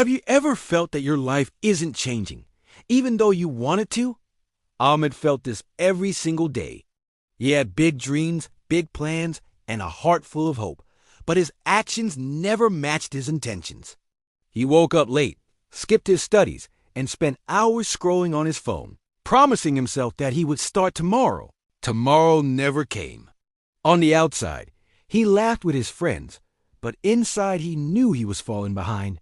Have you ever felt that your life isn't changing, even though you want it to? Ahmed felt this every single day. He had big dreams, big plans, and a heart full of hope, but his actions never matched his intentions. He woke up late, skipped his studies, and spent hours scrolling on his phone, promising himself that he would start tomorrow. Tomorrow never came. On the outside, he laughed with his friends, but inside he knew he was falling behind.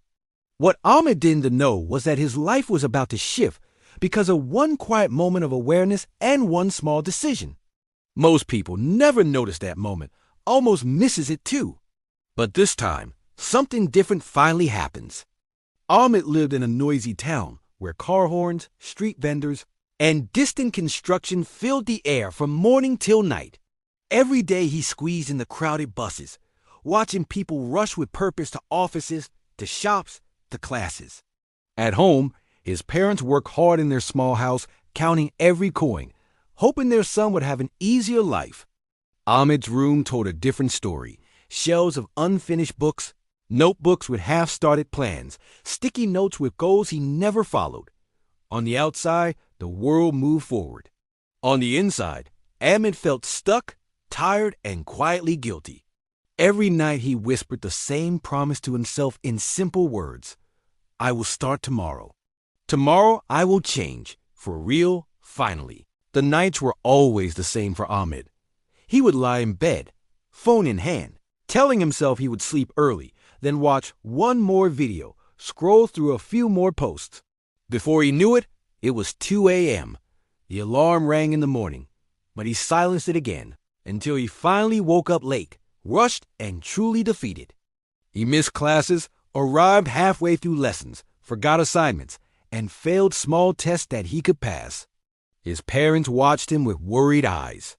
What Ahmed didn't know was that his life was about to shift because of one quiet moment of awareness and one small decision. Most people never notice that moment, almost misses it too. But this time, something different finally happens. Ahmed lived in a noisy town where car horns, street vendors, and distant construction filled the air from morning till night. Every day he squeezed in the crowded buses, watching people rush with purpose to offices, to shops, to classes. At home, his parents worked hard in their small house, counting every coin, hoping their son would have an easier life. Ahmed's room told a different story. Shelves of unfinished books, notebooks with half-started plans, sticky notes with goals he never followed. On the outside, the world moved forward. On the inside, Ahmed felt stuck, tired, and quietly guilty. Every night he whispered the same promise to himself in simple words. I will start tomorrow. Tomorrow I will change, for real, finally. The nights were always the same for Ahmed. He would lie in bed, phone in hand, telling himself he would sleep early, then watch one more video, scroll through a few more posts. Before he knew it, it was 2 a.m. The alarm rang in the morning, but he silenced it again until he finally woke up late, rushed and truly defeated. He missed classes, arrived halfway through lessons, forgot assignments, and failed small tests that he could pass. His parents watched him with worried eyes.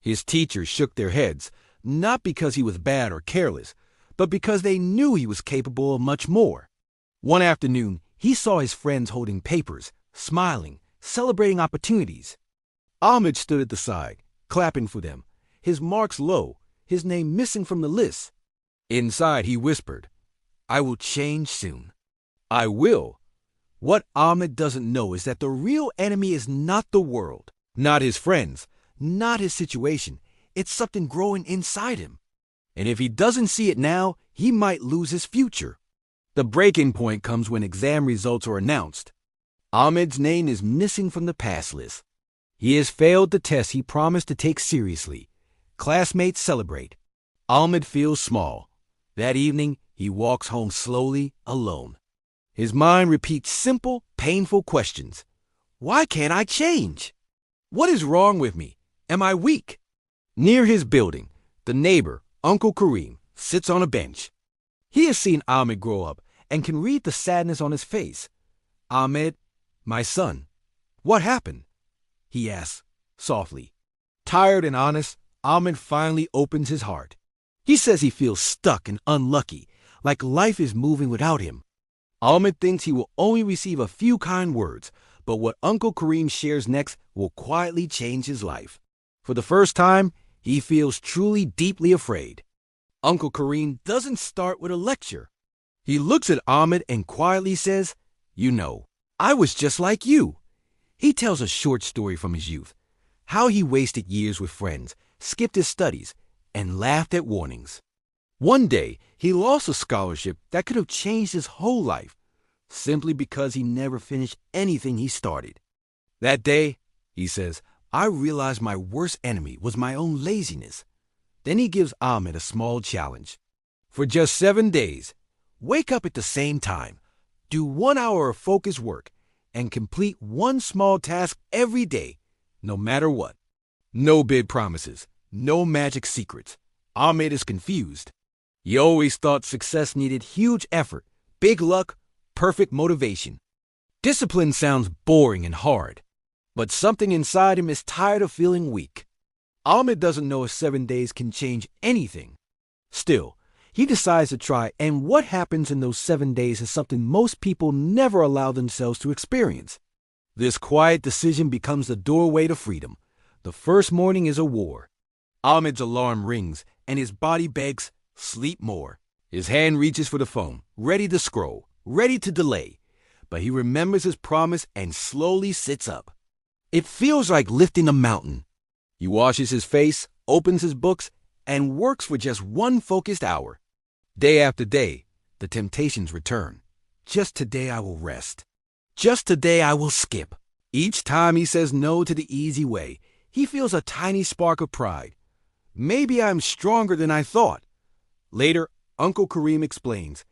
His teachers shook their heads, not because he was bad or careless, but because they knew he was capable of much more. One afternoon, he saw his friends holding papers, smiling, celebrating opportunities. Ahmed stood at the side, clapping for them, his marks low, his name missing from the list. Inside, he whispered, I will change soon. I will. What Ahmed doesn't know is that the real enemy is not the world, not his friends, not his situation. It's something growing inside him. And if he doesn't see it now, he might lose his future. The breaking point comes when exam results are announced. Ahmed's name is missing from the pass list. He has failed the test he promised to take seriously. Classmates celebrate. Ahmed feels small. That evening, he walks home slowly, alone. His mind repeats simple, painful questions. Why can't I change? What is wrong with me? Am I weak? Near his building, the neighbor, Uncle Kareem, sits on a bench. He has seen Ahmed grow up and can read the sadness on his face. Ahmed, my son, what happened? He asks, softly. Tired and honest, Ahmed finally opens his heart. He says he feels stuck and unlucky, like life is moving without him. Ahmed thinks he will only receive a few kind words, but what Uncle Kareem shares next will quietly change his life. For the first time, he feels truly deeply afraid. Uncle Kareem doesn't start with a lecture. He looks at Ahmed and quietly says, You know, I was just like you. He tells a short story from his youth, how he wasted years with friends, skipped his studies, and laughed at warnings. One day, he lost a scholarship that could have changed his whole life, simply because he never finished anything he started. That day, he says, I realized my worst enemy was my own laziness. Then he gives Ahmed a small challenge. For just 7 days, wake up at the same time, do 1 hour of focused work, and complete one small task every day, no matter what. No big promises, no magic secrets. Ahmed is confused. He always thought success needed huge effort, big luck, perfect motivation. Discipline sounds boring and hard, but something inside him is tired of feeling weak. Ahmed doesn't know if 7 days can change anything. Still, he decides to try, and what happens in those 7 days is something most people never allow themselves to experience. This quiet decision becomes the doorway to freedom. The first morning is a war. Ahmed's alarm rings, and his body begs, sleep more. His hand reaches for the phone, ready to scroll, ready to delay, but he remembers his promise and slowly sits up. It feels like lifting a mountain. He washes his face, opens his books, and works for just one focused hour. Day after day, the temptations return. Just today I will rest. Just today I will skip. Each time he says no to the easy way, he feels a tiny spark of pride. Maybe I'm stronger than I thought. Later, Uncle Kareem explains,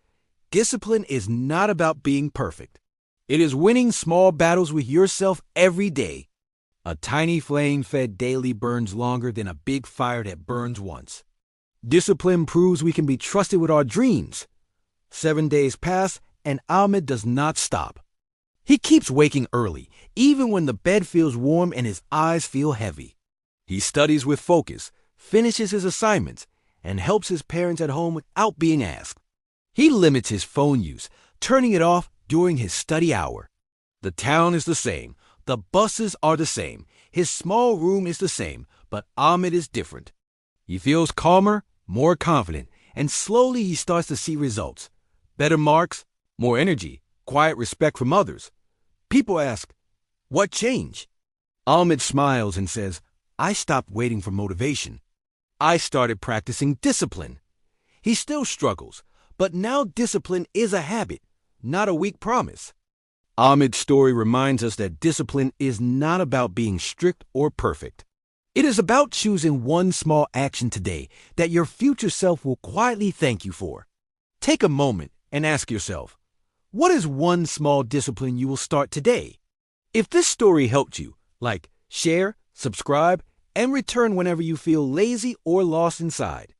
discipline is not about being perfect. It is winning small battles with yourself every day. A tiny flame fed daily burns longer than a big fire that burns once. Discipline proves we can be trusted with our dreams. 7 days pass, and Ahmed does not stop. He keeps waking early, even when the bed feels warm and his eyes feel heavy. He studies with focus, finishes his assignments, and helps his parents at home without being asked. He limits his phone use, turning it off during his study hour. The town is the same. The buses are the same. His small room is the same, but Ahmed is different. He feels calmer, more confident, and slowly he starts to see results. Better marks, more energy, quiet respect from others. People ask, what changed? Ahmed smiles and says, I stopped waiting for motivation. I started practicing discipline. He still struggles, but now discipline is a habit, not a weak promise. Ahmed's story reminds us that discipline is not about being strict or perfect. It is about choosing one small action today that your future self will quietly thank you for. Take a moment and ask yourself, what is one small discipline you will start today? If this story helped you, like, share, subscribe, and return whenever you feel lazy or lost inside.